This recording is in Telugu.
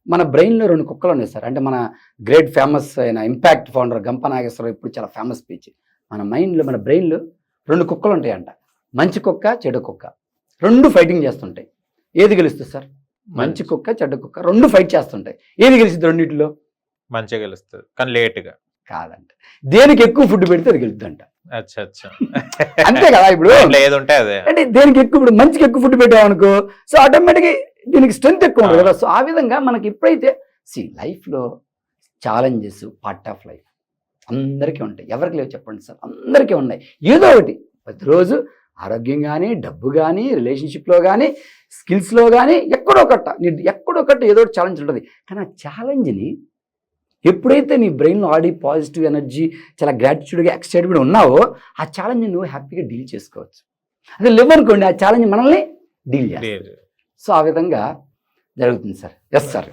మన బ్రెయిన్లో 2 కుక్కలు ఉన్నాయి సార్. అంటే మన గ్రేట్ ఫేమస్ అయిన ఇంపాక్ట్ ఫౌండర్ గంప నాగేశ్వరరావు ఇప్పుడు చాలా ఫేమస్ స్పీచ్. మన మైండ్లో మన బ్రెయిన్లో 2 కుక్కలు ఉంటాయంట. మంచి కుక్క, చెడు కుక్క. 2 ఫైటింగ్ చేస్తుంటాయి. ఏది గెలుస్తుంది సార్? మంచి కుక్క, చెడ్డ కుక్క 2 ఫైట్ చేస్తుంటాయి. ఏది గెలుస్తుంది రెండింటిలో? మంచిగా గెలుస్తుంది కానీ లేట్గా కాదంట. దేనికి ఎక్కువ ఫుడ్ పెడితే అది గెలుద్దంట. అచ్చా అచ్చా అంతే కదా. ఇప్పుడు ఏది ఉంటే అదే అంటే దేనికి ఎక్కువ, ఇప్పుడు మంచికి ఎక్కువ ఫుడ్ పెట్టామనుకో, సో ఆటోమేటిక్గా దీనికి స్ట్రెంత్ ఎక్కువ ఉంటుంది కదా. సో ఆ విధంగా మనకి ఎప్పుడైతే లైఫ్లో ఛాలెంజెస్ పార్ట్ ఆఫ్ లైఫ్ అందరికీ ఉంటాయి. ఎవరికి లేవు చెప్పండి సార్? అందరికీ ఉన్నాయి. ఏదో ఒకటి ప్రతిరోజు ఆరోగ్యం కానీ, డబ్బు కానీ, రిలేషన్షిప్లో కానీ, స్కిల్స్లో కానీ ఎక్కడొకటి ఏదో ఒకటి ఛాలెంజ్ ఉంటుంది. కానీ ఆ ఛాలెంజ్ని ఎప్పుడైతే నీ బ్రెయిన్లో ఆడి పాజిటివ్ ఎనర్జీ, చాలా గ్రాటిట్యూడ్గా ఎక్సైటెడ్గా ఉన్నావో ఆ ఛాలెంజ్ నువ్వు హ్యాపీగా డీల్ చేసుకోవచ్చు. అదే లేవనుకోండి, ఆ ఛాలెంజ్ మనల్ని డీల్ చేయాలి. సో ఆ విధంగా జరుగుతుంది సార్. Yes sir.